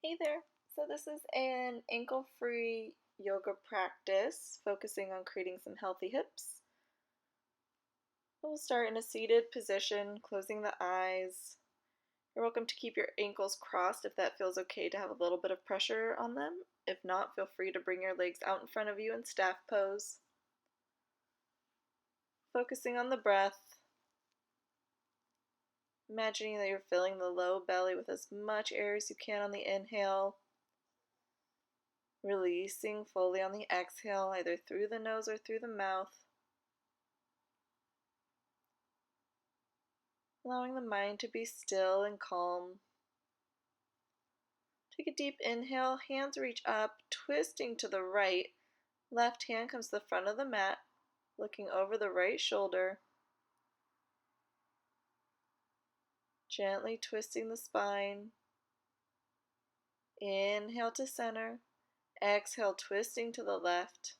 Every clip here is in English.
Hey there. So this is an ankle-free yoga practice focusing on creating some healthy hips. We'll start in a seated position, closing the eyes. You're welcome to keep your ankles crossed if that feels okay to have a little bit of pressure on them. If not, feel free to bring your legs out in front of you in staff pose. Focusing on the breath. Imagining that you're filling the low belly with as much air as you can on the inhale. Releasing fully on the exhale, either through the nose or through the mouth. Allowing the mind to be still and calm. Take a deep inhale, hands reach up, twisting to the right. Left hand comes to the front of the mat, looking over the right shoulder. Gently twisting the spine. Inhale to center. Exhale, twisting to the left.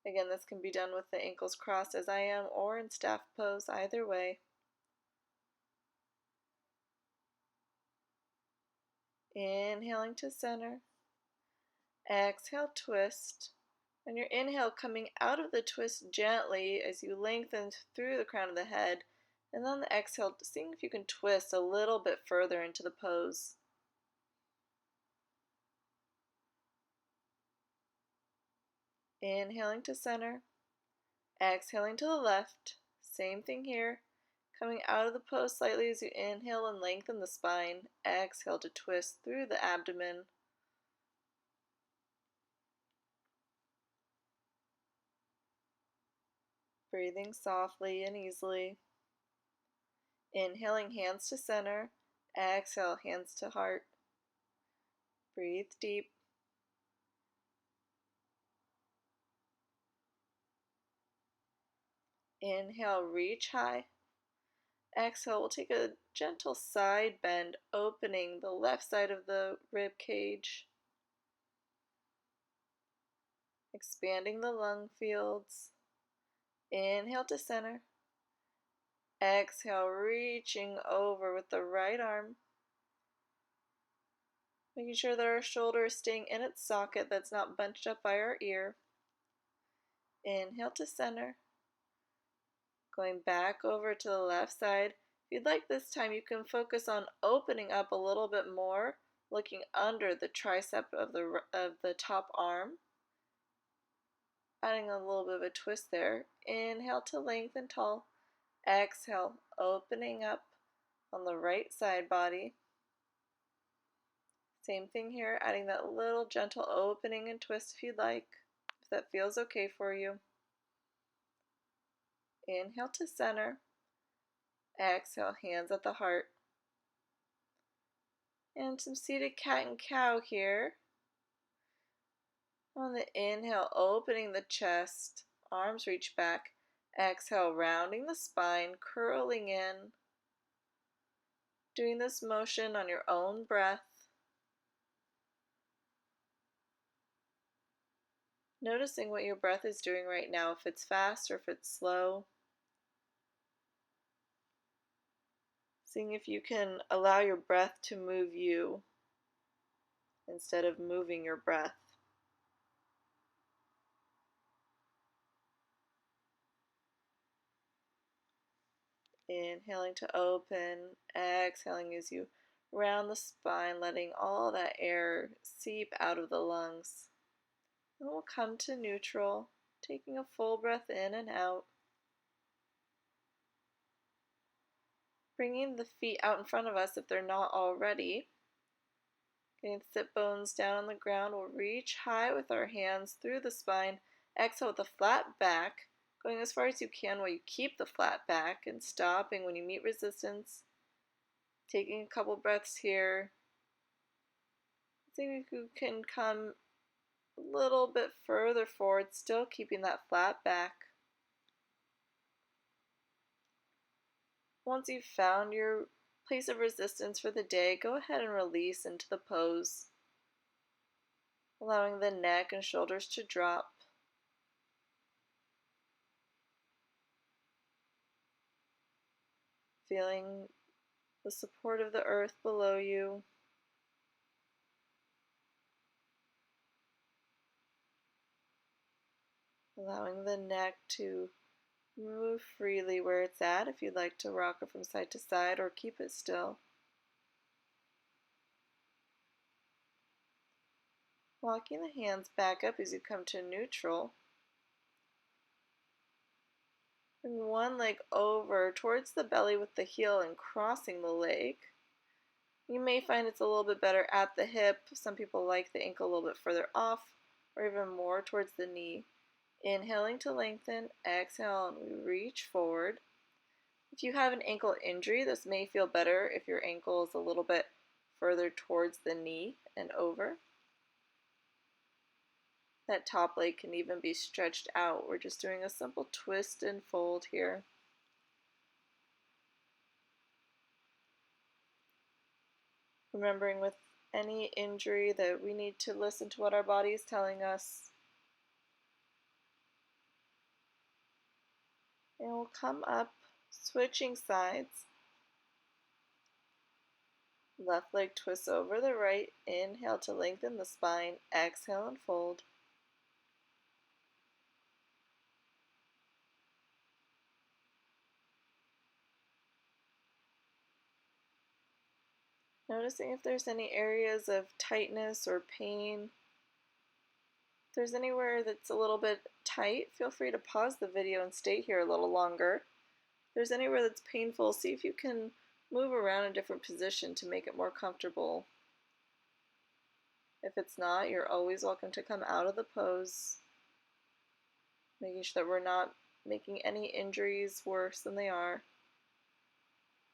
Again, this can be done with the ankles crossed as I am or in staff pose, either way. Inhaling to center. Exhale, twist. And your inhale coming out of the twist gently as you lengthen through the crown of the head. And then the exhale, seeing if you can twist a little bit further into the pose. Inhaling to center. Exhaling to the left. Same thing here. Coming out of the pose slightly as you inhale and lengthen the spine. Exhale to twist through the abdomen. Breathing softly and easily. Inhaling, hands to center. Exhale, hands to heart. Breathe deep. Inhale, reach high. Exhale, we'll take a gentle side bend, opening the left side of the rib cage. Expanding the lung fields. Inhale to center. Exhale, reaching over with the right arm. Making sure that our shoulder is staying in its socket, that's not bunched up by our ear. Inhale to center. Going back over to the left side. If you'd like this time, you can focus on opening up a little bit more, looking under the tricep of the top arm. Adding a little bit of a twist there. Inhale to lengthen tall. Exhale, opening up on the right side body. Same thing here, adding that little gentle opening and twist if you'd like, if that feels okay for you. Inhale to center. Exhale, hands at the heart. And some seated cat and cow here. On the inhale, opening the chest, arms reach back. Exhale, rounding the spine, curling in. Doing this motion on your own breath. Noticing what your breath is doing right now, if it's fast or if it's slow. Seeing if you can allow your breath to move you instead of moving your breath. Inhaling to open, exhaling as you round the spine, letting all that air seep out of the lungs. And we'll come to neutral, taking a full breath in and out. Bringing the feet out in front of us if they're not already. Getting the sit bones down on the ground. We'll reach high with our hands through the spine. Exhale with a flat back, going as far as you can while you keep the flat back and stopping when you meet resistance. Taking a couple breaths here. See if you can come a little bit further forward, still keeping that flat back. Once you've found your place of resistance for the day, go ahead and release into the pose, allowing the neck and shoulders to drop. Feeling the support of the earth below you. Allowing the neck to move freely where it's at if you'd like to rock it from side to side or keep it still. Walking the hands back up as you come to neutral. Bring one leg over towards the belly with the heel and crossing the leg. You may find it's a little bit better at the hip. Some people like the ankle a little bit further off or even more towards the knee. Inhaling to lengthen, exhale, and we reach forward. If you have an ankle injury, this may feel better if your ankle is a little bit further towards the knee and over. That top leg can even be stretched out. We're just doing a simple twist and fold here. Remembering with any injury that we need to listen to what our body is telling us. And we'll come up, switching sides. Left leg twists over the right. Inhale to lengthen the spine. Exhale and fold. Noticing if there's any areas of tightness or pain. If there's anywhere that's a little bit tight, feel free to pause the video and stay here a little longer. If there's anywhere that's painful, see if you can move around a different position to make it more comfortable. If it's not, you're always welcome to come out of the pose, making sure that we're not making any injuries worse than they are.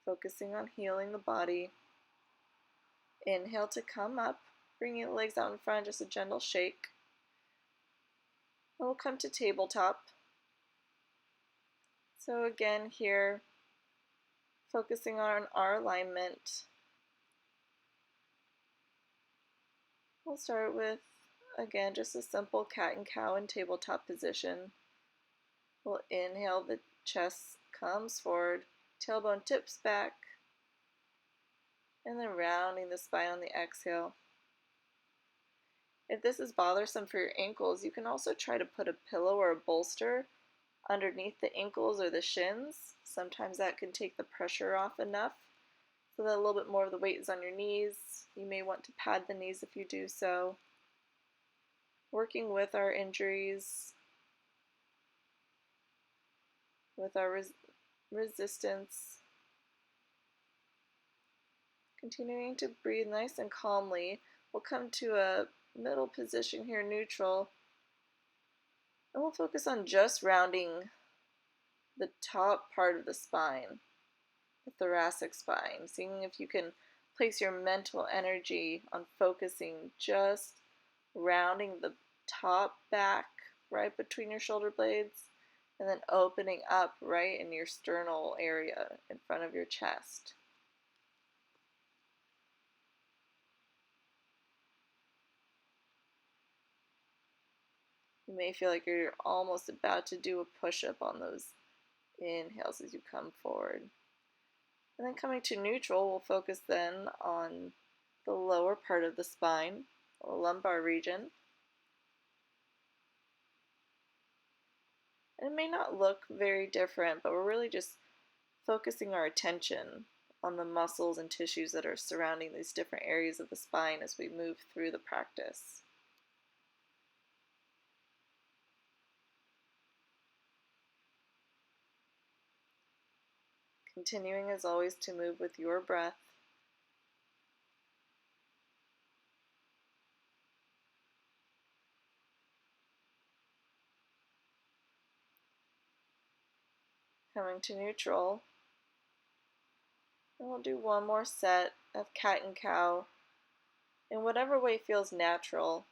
Focusing on healing the body. Inhale to come up, bringing the legs out in front, just a gentle shake. And we'll come to tabletop. So again here, focusing on our alignment. We'll start with, again, just a simple cat and cow in tabletop position. We'll inhale, the chest comes forward, tailbone tips back, and then rounding the spine on the exhale. If this is bothersome for your ankles, you can also try to put a pillow or a bolster underneath the ankles or the shins. Sometimes that can take the pressure off enough so that a little bit more of the weight is on your knees. You may want to pad the knees if you do so. Working with our injuries, with our resistance. Continuing to breathe nice and calmly. We'll come to a middle position here, neutral. And we'll focus on just rounding the top part of the spine, the thoracic spine, seeing if you can place your mental energy on focusing just rounding the top back right between your shoulder blades and then opening up right in your sternal area in front of your chest. You may feel like you're almost about to do a push-up on those inhales as you come forward. And then coming to neutral, we'll focus then on the lower part of the spine, the lumbar region. And it may not look very different, but we're really just focusing our attention on the muscles and tissues that are surrounding these different areas of the spine as we move through the practice. Continuing as always to move with your breath. Coming to neutral. And we'll do one more set of cat and cow in whatever way feels natural.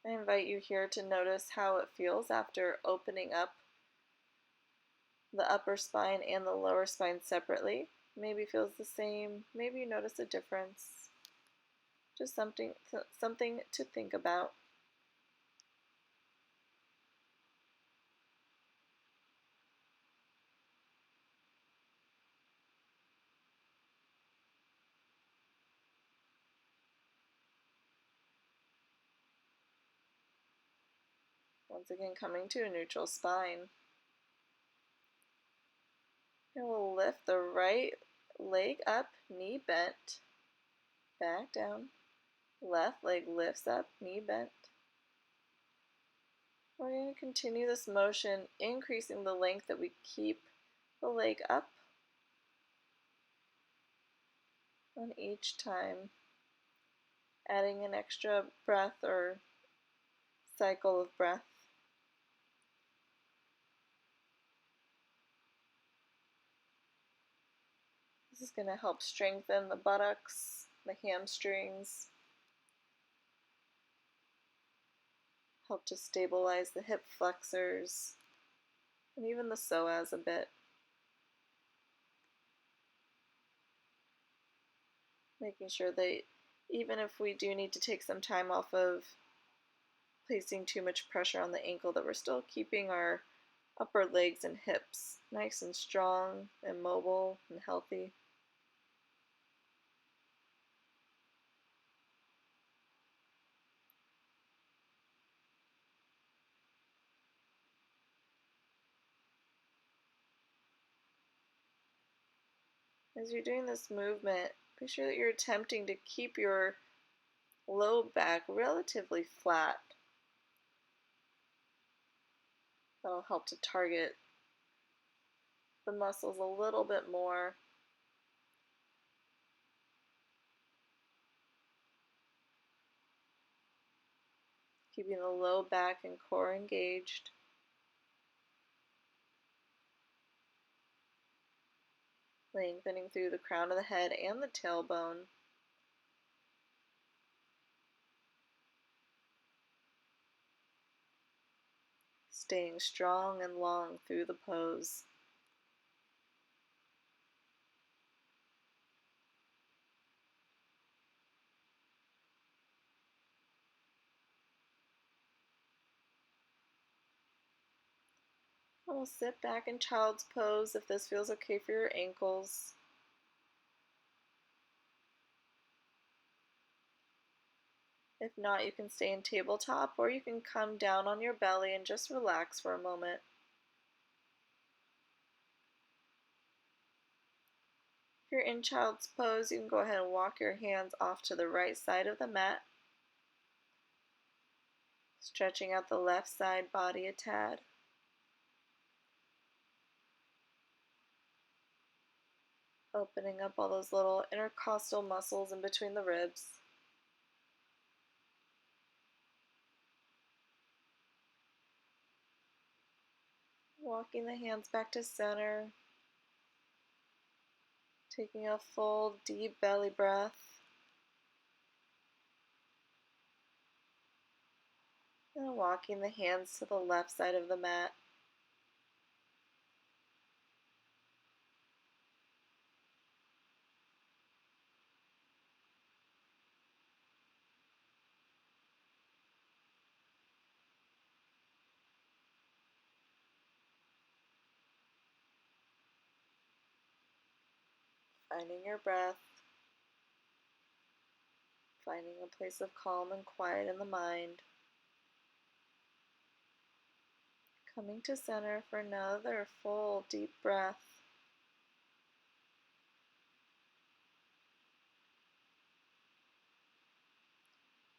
I invite you here to notice how it feels after opening up the upper spine and the lower spine separately. Maybe feels the same, maybe you notice a difference. Just something to think about. Once again, coming to a neutral spine. And we'll lift the right leg up, knee bent, back down. Left leg lifts up, knee bent. We're going to continue this motion, increasing the length that we keep the leg up on each time, adding an extra breath or cycle of breath. This is going to help strengthen the buttocks, the hamstrings, help to stabilize the hip flexors, and even the psoas a bit. Making sure that even if we do need to take some time off of placing too much pressure on the ankle, that we're still keeping our upper legs and hips nice and strong and mobile and healthy. As you're doing this movement, be sure that you're attempting to keep your low back relatively flat. That'll help to target the muscles a little bit more. Keeping the low back and core engaged. Lengthening through the crown of the head and the tailbone. Staying strong and long through the pose. We'll sit back in child's pose if this feels okay for your ankles. If not, you can stay in tabletop or you can come down on your belly and just relax for a moment. If you're in child's pose, you can go ahead and walk your hands off to the right side of the mat, stretching out the left side body a tad. Opening up all those little intercostal muscles in between the ribs. Walking the hands back to center. Taking a full deep belly breath. And walking the hands to the left side of the mat. Finding your breath. Finding a place of calm and quiet in the mind. Coming to center for another full deep breath.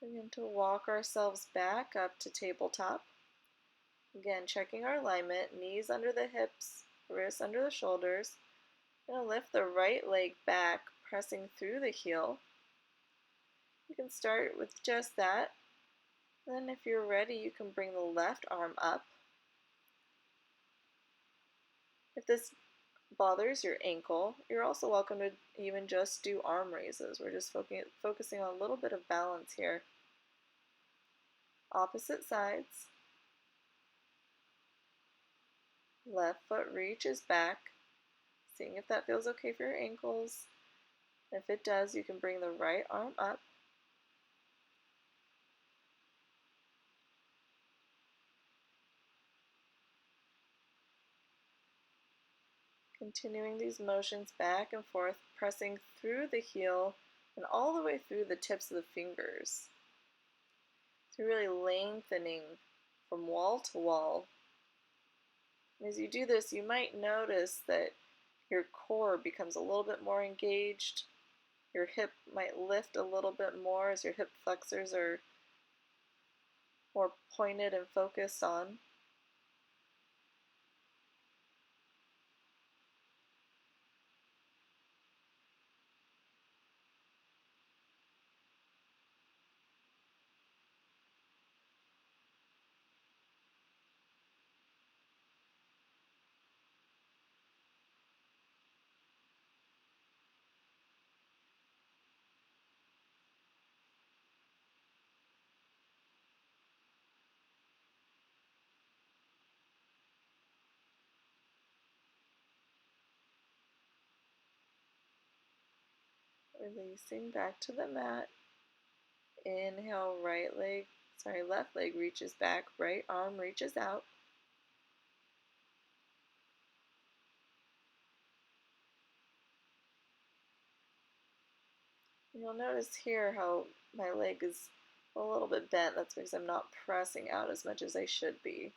Begin to walk ourselves back up to tabletop. Again, checking our alignment, knees under the hips, wrists under the shoulders. Going to lift the right leg back, pressing through the heel. You can start with just that. Then if you're ready, you can bring the left arm up. If this bothers your ankle, you're also welcome to even just do arm raises. We're just focusing on a little bit of balance here. Opposite sides. Left foot reaches back, seeing if that feels okay for your ankles. If it does, you can bring the right arm up. Continuing these motions back and forth, pressing through the heel and all the way through the tips of the fingers. So really lengthening from wall to wall. As you do this, you might notice that your core becomes a little bit more engaged. Your hip might lift a little bit more as your hip flexors are more pointed and focused on. Releasing back to the mat. Inhale, left leg reaches back, right arm reaches out. You'll notice here how my leg is a little bit bent. That's because I'm not pressing out as much as I should be.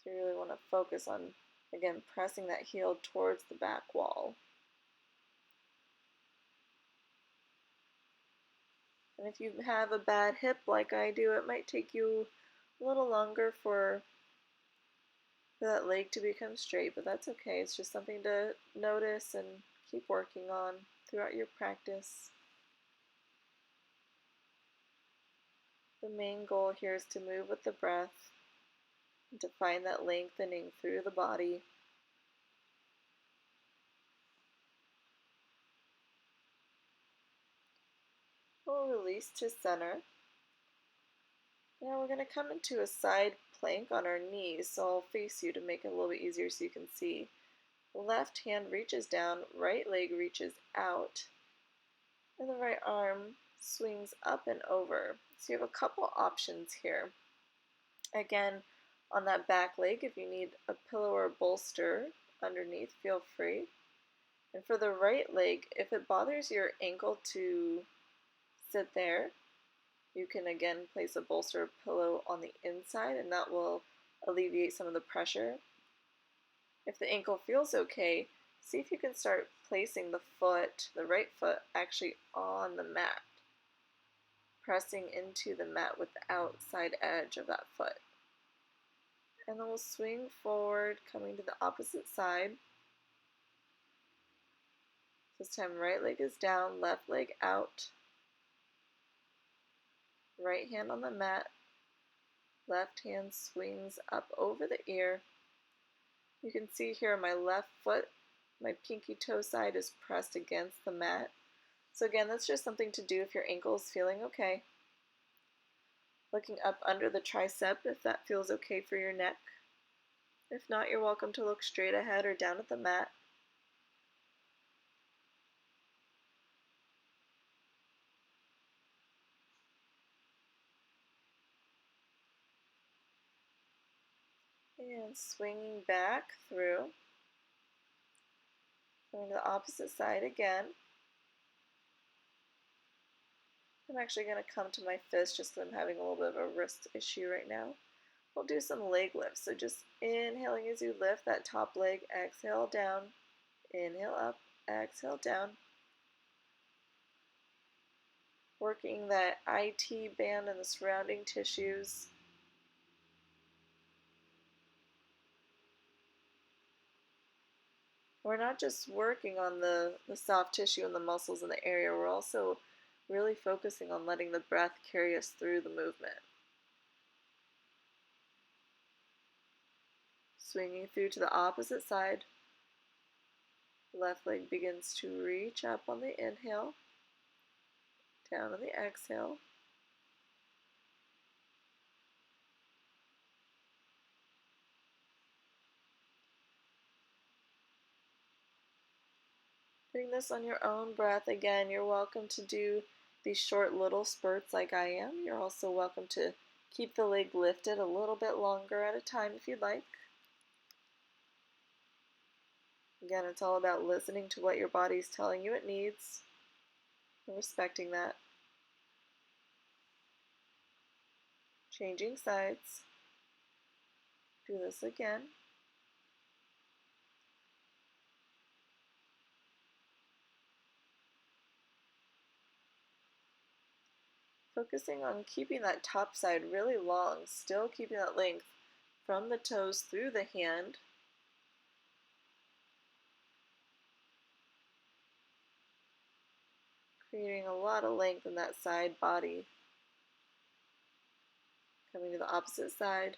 So you really want to focus on, again, pressing that heel towards the back wall. And if you have a bad hip like I do, it might take you a little longer for that leg to become straight, but that's okay. It's just something to notice and keep working on throughout your practice. The main goal here is to move with the breath and to find that lengthening through the body. We'll release to center. Now we're going to come into a side plank on our knees, so I'll face you to make it a little bit easier so you can see. Left hand reaches down, right leg reaches out, and the right arm swings up and over. So you have a couple options here. Again, on that back leg, if you need a pillow or a bolster underneath, feel free. And for the right leg, if it bothers your ankle to sit there, you can again place a bolster or pillow on the inside, and that will alleviate some of the pressure. If the ankle feels okay, see if you can start placing the right foot, actually on the mat, pressing into the mat with the outside edge of that foot. And then we'll swing forward, coming to the opposite side. This time right leg is down, left leg out. Right hand on the mat, left hand swings up over the ear. You can see here my left foot, my pinky toe side is pressed against the mat. So again, that's just something to do if your ankle is feeling okay. Looking up under the tricep if that feels okay for your neck. If not, you're welcome to look straight ahead or down at the mat. And swinging back through. Going to the opposite side again. I'm actually going to come to my fist just because I'm having a little bit of a wrist issue right now. We'll do some leg lifts. So just inhaling as you lift that top leg, exhale down, inhale up, exhale down. Working that IT band and the surrounding tissues. We're not just working on the soft tissue and the muscles in the area, we're also really focusing on letting the breath carry us through the movement. Swinging through to the opposite side. Left leg begins to reach up on the inhale, down on the exhale. Doing this on your own breath. Again, you're welcome to do these short little spurts like I am. You're also welcome to keep the leg lifted a little bit longer at a time if you'd like. Again, it's all about listening to what your body's telling you it needs and respecting that. Changing sides. Do this again. Focusing on keeping that top side really long, still keeping that length from the toes through the hand. Creating a lot of length in that side body. Coming to the opposite side.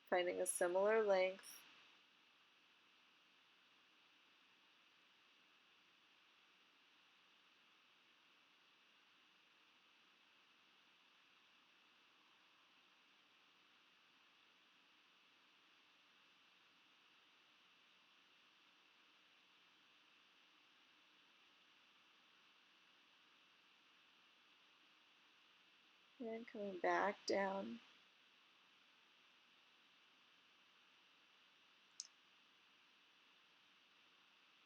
Finding a similar length. And coming back down.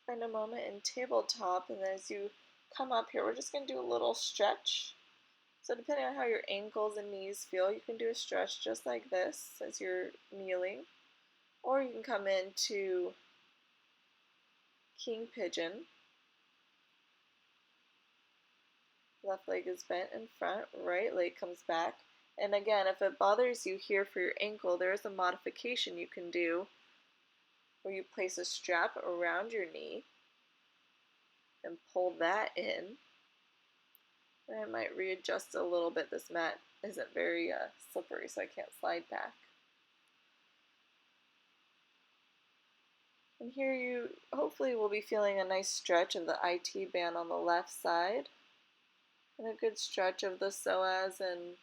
Find a moment in tabletop, and as you come up here, we're just going to do a little stretch. So depending on how your ankles and knees feel, you can do a stretch just like this as you're kneeling. Or you can come into King Pigeon. Left leg is bent in front, right leg comes back. And again, if it bothers you here for your ankle, there is a modification you can do where you place a strap around your knee and pull that in. And I might readjust a little bit. This mat isn't very slippery, so I can't slide back. And here you hopefully will be feeling a nice stretch of the IT band on the left side, and a good stretch of the psoas and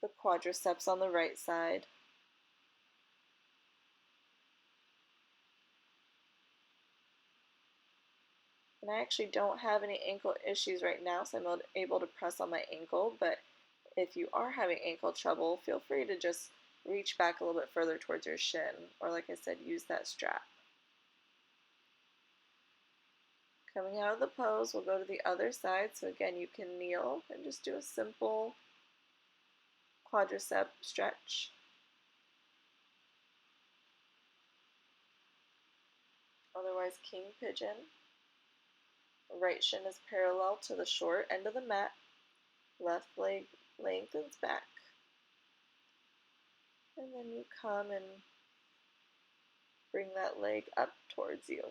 the quadriceps on the right side. And I actually don't have any ankle issues right now, so I'm able to press on my ankle, but if you are having ankle trouble, feel free to just reach back a little bit further towards your shin, or like I said, use that strap. Coming out of the pose, we'll go to the other side. So again, you can kneel and just do a simple quadricep stretch. Otherwise, King Pigeon. Right shin is parallel to the short end of the mat. Left leg lengthens back. And then you come and bring that leg up towards you.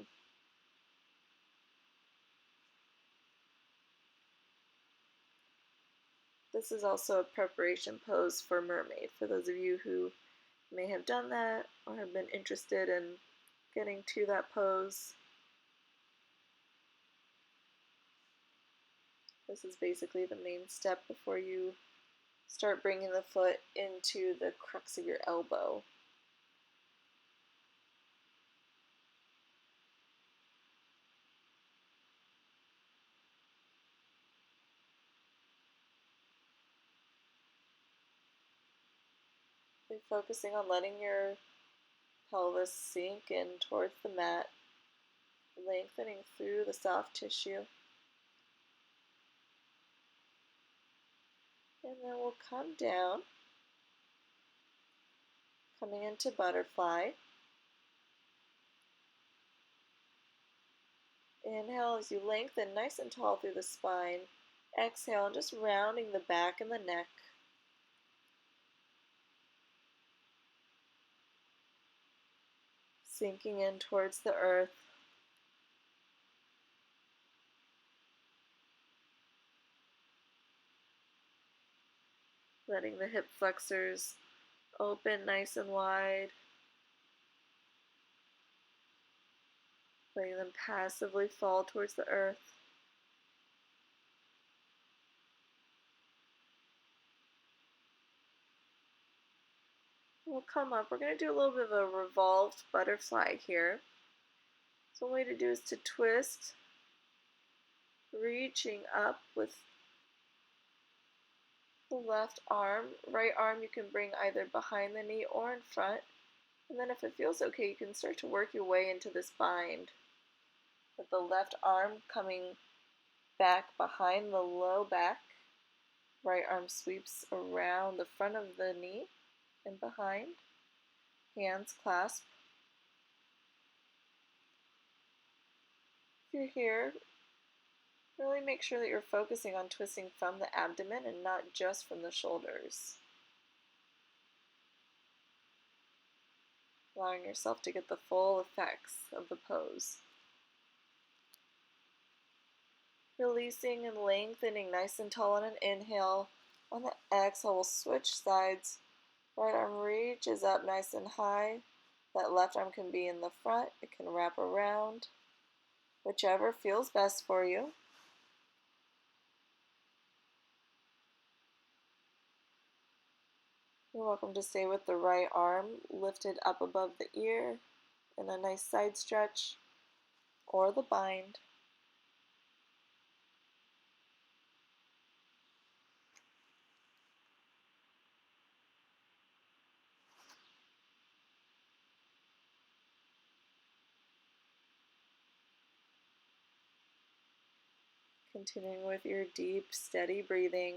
This is also a preparation pose for mermaid, for those of you who may have done that or have been interested in getting to that pose. This is basically the main step before you start bringing the foot into the crux of your elbow. You're focusing on letting your pelvis sink in towards the mat, lengthening through the soft tissue. And then we'll come down, coming into butterfly. Inhale as you lengthen nice and tall through the spine. Exhale and just rounding the back and the neck. Sinking in towards the earth. Letting the hip flexors open nice and wide. Letting them passively fall towards the earth. We'll come up. We're going to do a little bit of a revolved butterfly here. So one way to do is to twist, reaching up with the left arm. Right arm you can bring either behind the knee or in front. And then if it feels okay, you can start to work your way into this bind. With the left arm coming back behind the low back. Right arm sweeps around the front of the knee and behind. Hands clasp. If you're here, really make sure that you're focusing on twisting from the abdomen and not just from the shoulders. Allowing yourself to get the full effects of the pose. Releasing and lengthening nice and tall on an inhale. On the exhale, we'll switch sides. Right arm reaches up nice and high. That left arm can be in the front. It can wrap around. Whichever feels best for you. You're welcome to stay with the right arm lifted up above the ear in a nice side stretch or the bind. Continuing with your deep, steady breathing.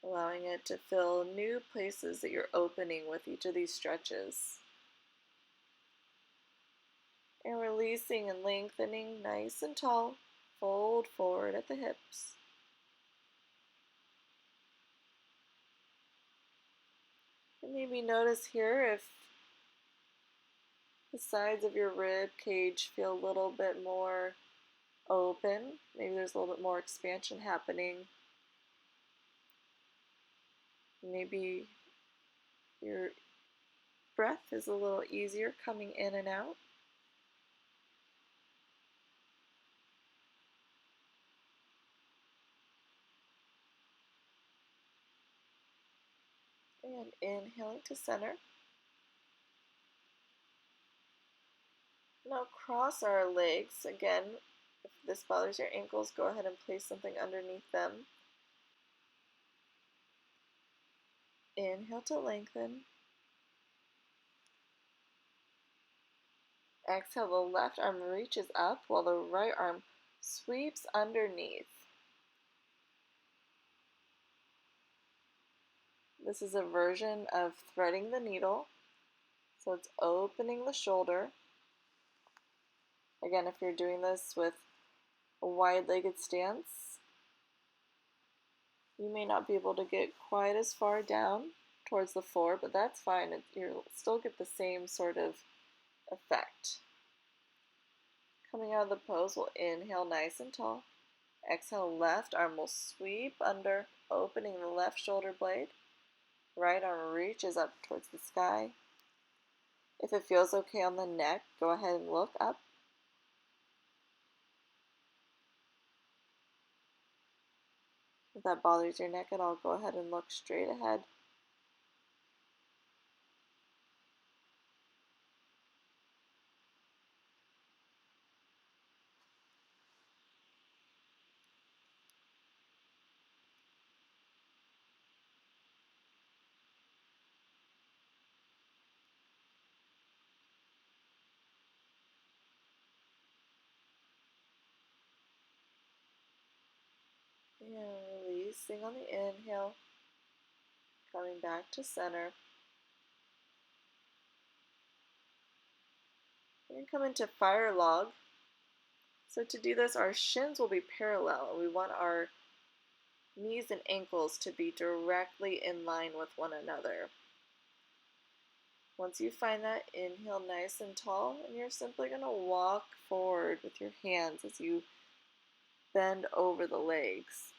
Allowing it to fill new places that you're opening with each of these stretches. And releasing and lengthening nice and tall. Fold forward at the hips. And maybe notice here if the sides of your rib cage feel a little bit more open. Maybe there's a little bit more expansion happening. Maybe your breath is a little easier coming in and out. And inhaling to center. Now cross our legs. Again, if this bothers your ankles, go ahead and place something underneath them. Inhale to lengthen. Exhale, the left arm reaches up while the right arm sweeps underneath. This is a version of threading the needle. So it's opening the shoulder. Again, if you're doing this with a wide-legged stance, you may not be able to get quite as far down towards the floor, but that's fine. You'll still get the same sort of effect. Coming out of the pose, we'll inhale nice and tall. Exhale, left arm will sweep under, opening the left shoulder blade. Right arm reaches up towards the sky. If it feels okay on the neck, go ahead and look up. If that bothers your neck at all, go ahead and look straight ahead. And releasing on the inhale, coming back to center. We're going to come into fire log. So to do this, our shins will be parallel, and we want our knees and ankles to be directly in line with one another. Once you find that, inhale nice and tall, and you're simply going to walk forward with your hands as you bend over the legs.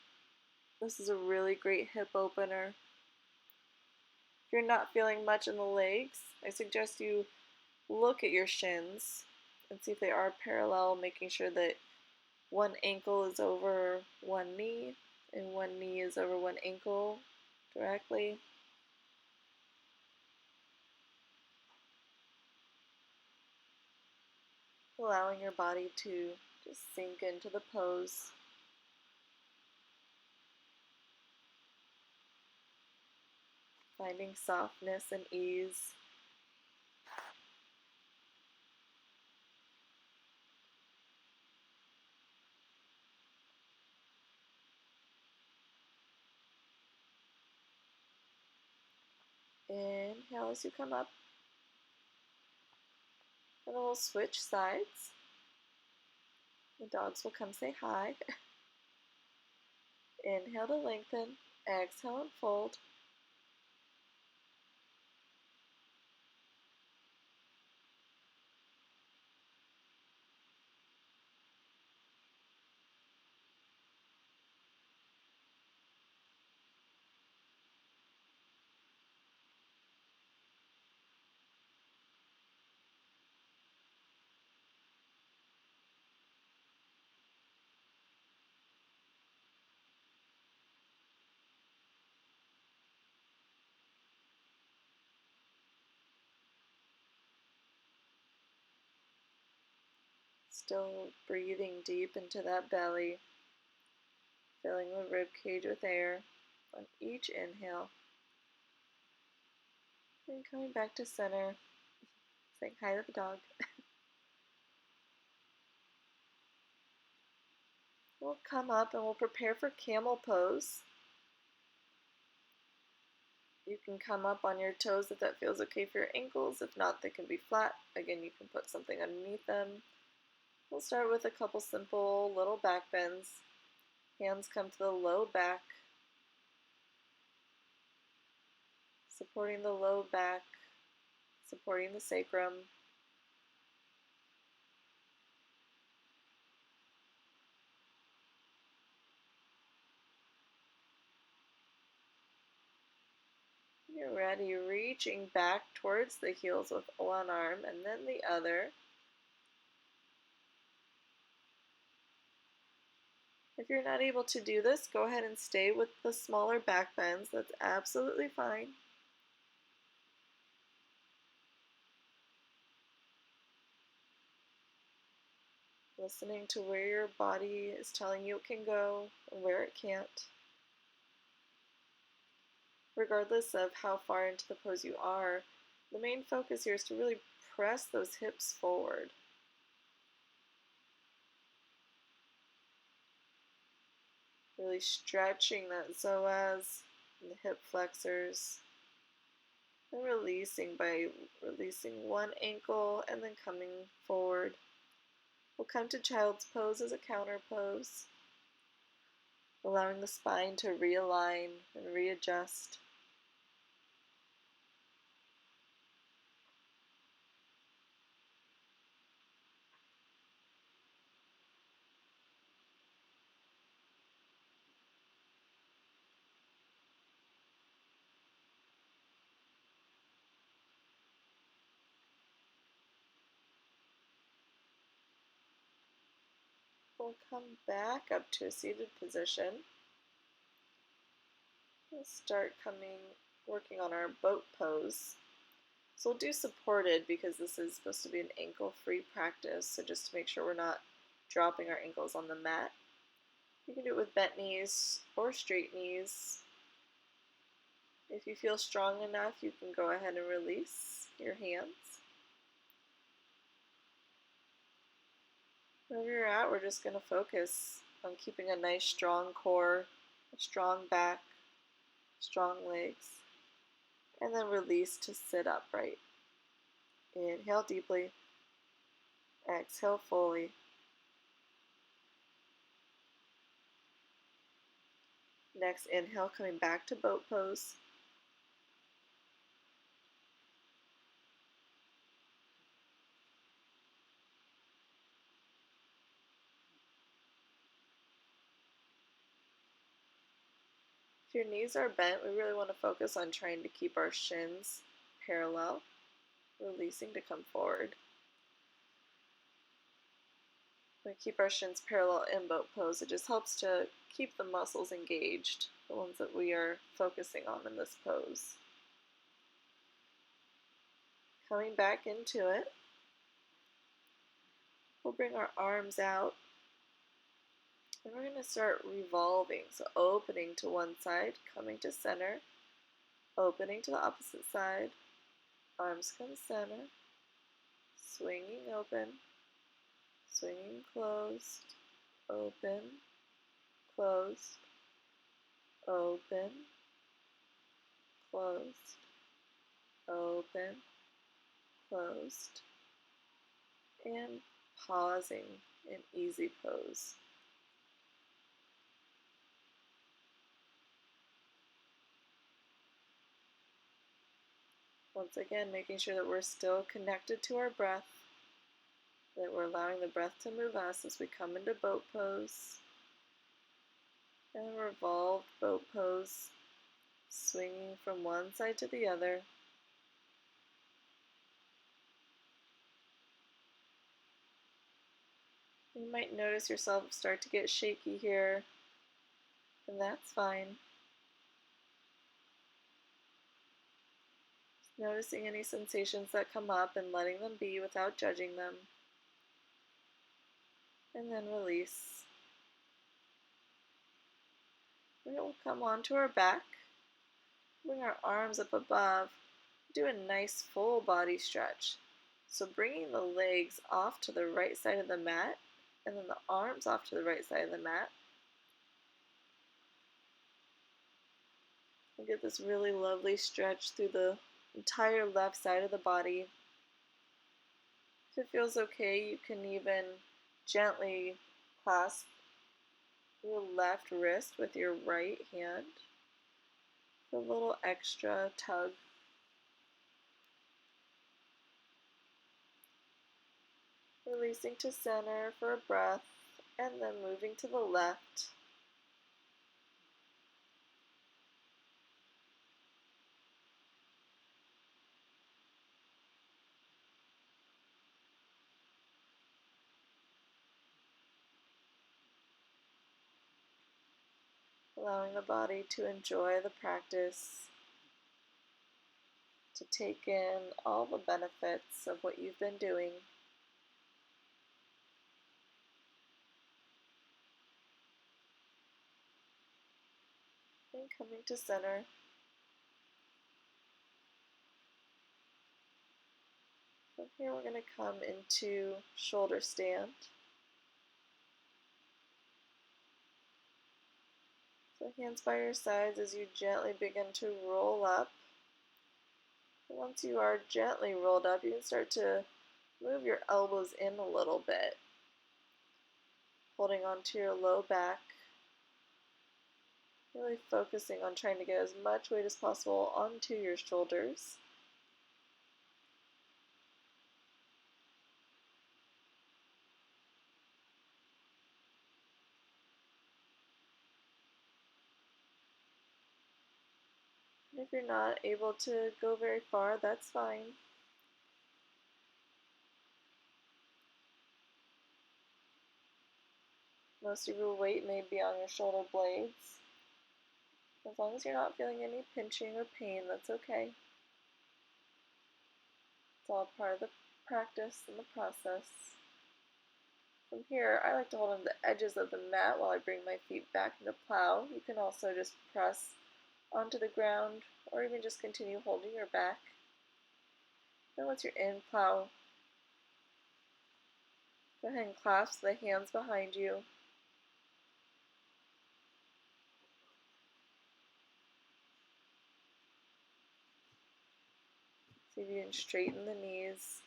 This is a really great hip opener. If you're not feeling much in the legs, I suggest you look at your shins and see if they are parallel, making sure that one ankle is over one knee and one knee is over one ankle directly. Allowing your body to just sink into the pose. Finding softness and ease. Inhale as you come up. And then we'll switch sides. The dogs will come say hi. Inhale to lengthen. Exhale and fold. Still breathing deep into that belly, filling the rib cage with air on each inhale. And coming back to center, saying hi to the dog. We'll come up and we'll prepare for camel pose. You can come up on your toes if that feels okay for your ankles. If not, they can be flat. Again, you can put something underneath them. We'll start with a couple simple little back bends. Hands come to the low back, supporting the low back, supporting the sacrum. You're ready, reaching back towards the heels with one arm and then the other. If you're not able to do this, go ahead and stay with the smaller back bends. That's absolutely fine. Listening to where your body is telling you it can go and where it can't. Regardless of how far into the pose you are, the main focus here is to really press those hips forward. Really stretching that psoas and the hip flexors. And releasing by releasing one ankle and then coming forward. We'll come to child's pose as a counter pose, allowing the spine to realign and readjust. We'll come back up to a seated position. We'll start working on our boat pose. So we'll do supported because this is supposed to be an ankle-free practice, so just to make sure we're not dropping our ankles on the mat. You can do it with bent knees or straight knees. If you feel strong enough, you can go ahead and release your hands. Wherever you're at, we're just going to focus on keeping a nice strong core, a strong back, strong legs, and then release to sit upright. Inhale deeply, exhale fully. Next inhale, coming back to boat pose. If your knees are bent, we really want to focus on trying to keep our shins parallel, releasing to come forward. We keep our shins parallel in boat pose. It just helps to keep the muscles engaged, the ones that we are focusing on in this pose. Coming back into it, we'll bring our arms out and we're going to start revolving. So opening to one side, coming to center, opening to the opposite side, arms come center, swinging open, swinging closed, open, closed, open, closed, open, closed, and pausing in easy pose. Once again, making sure that we're still connected to our breath, that we're allowing the breath to move us as we come into boat pose. And revolved boat pose, swinging from one side to the other. You might notice yourself start to get shaky here, and that's fine. Just noticing any sensations that come up and letting them be without judging them. And then release. We'll come onto our back, bring our arms up above, do a nice full body stretch. So bringing the legs off to the right side of the mat, and then the arms off to the right side of the mat. And get this really lovely stretch through the entire left side of the body. If it feels okay, you can even gently clasp your left wrist with your right hand. A little extra tug. Releasing to center for a breath, and then moving to the left. Allowing the body to enjoy the practice, to take in all the benefits of what you've been doing. And coming to center. From here we're going to come into shoulder stand. So hands by your sides as you gently begin to roll up. Once you are gently rolled up, you can start to move your elbows in a little bit, holding onto your low back, really focusing on trying to get as much weight as possible onto your shoulders. And if you're not able to go very far, that's fine. Most of your weight may be on your shoulder blades. As long as you're not feeling any pinching or pain, that's okay. It's all part of the practice and the process. From here, I like to hold on the edges of the mat while I bring my feet back into plow. You can also just press onto the ground or even just continue holding your back. Then once you're in plow, go ahead and clasp the hands behind you. See if you can straighten the knees.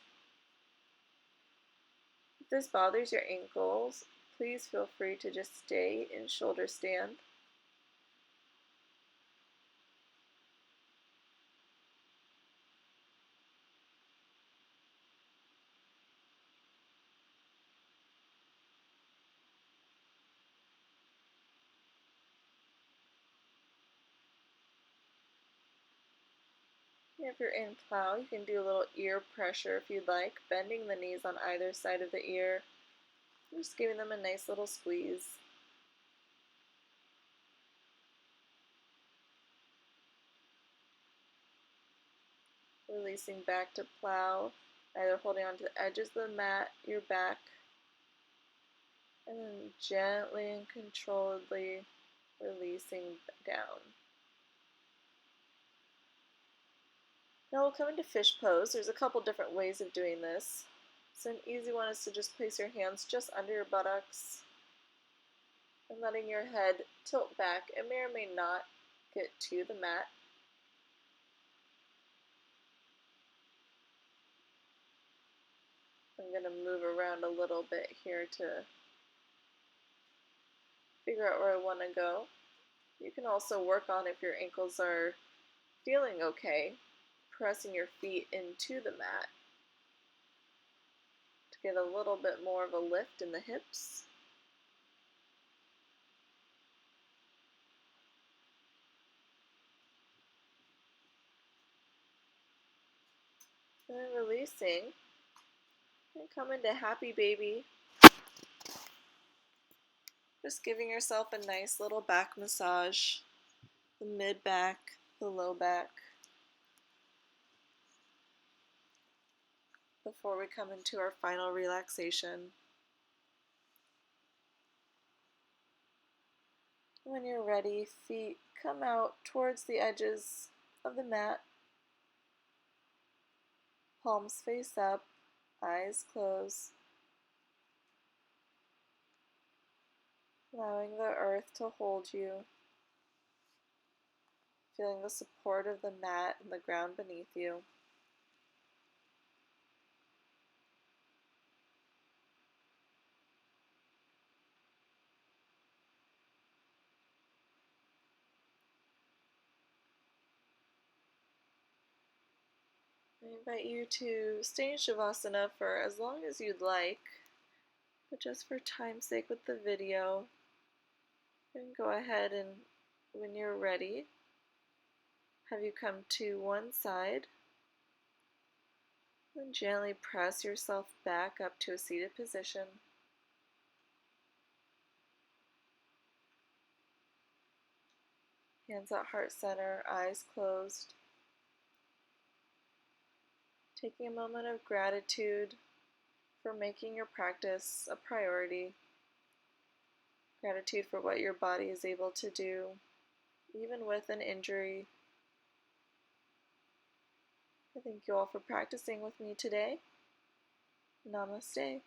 If this bothers your ankles, please feel free to just stay in shoulder stand. If you're in plow, you can do a little ear pressure if you'd like, bending the knees on either side of the ear, just giving them a nice little squeeze. Releasing back to plow, either holding onto the edges of the mat, your back, and then gently and controlledly releasing down. Now we'll come into fish pose. There's a couple different ways of doing this. So an easy one is to just place your hands just under your buttocks and letting your head tilt back. It may or may not get to the mat. I'm going to move around a little bit here to figure out where I want to go. You can also work on, if your ankles are feeling okay, pressing your feet into the mat to get a little bit more of a lift in the hips. And then releasing, and come into happy baby. Just giving yourself a nice little back massage, the mid back, the low back, before we come into our final relaxation. When you're ready, feet come out towards the edges of the mat, palms face up, eyes closed, allowing the earth to hold you, feeling the support of the mat and the ground beneath you. I invite you to stay in Shavasana for as long as you'd like, but just for time's sake with the video, you can go ahead and, when you're ready, have you come to one side, then gently press yourself back up to a seated position. Hands at heart center, eyes closed. Taking a moment of gratitude for making your practice a priority. Gratitude for what your body is able to do, even with an injury. I thank you all for practicing with me today. Namaste.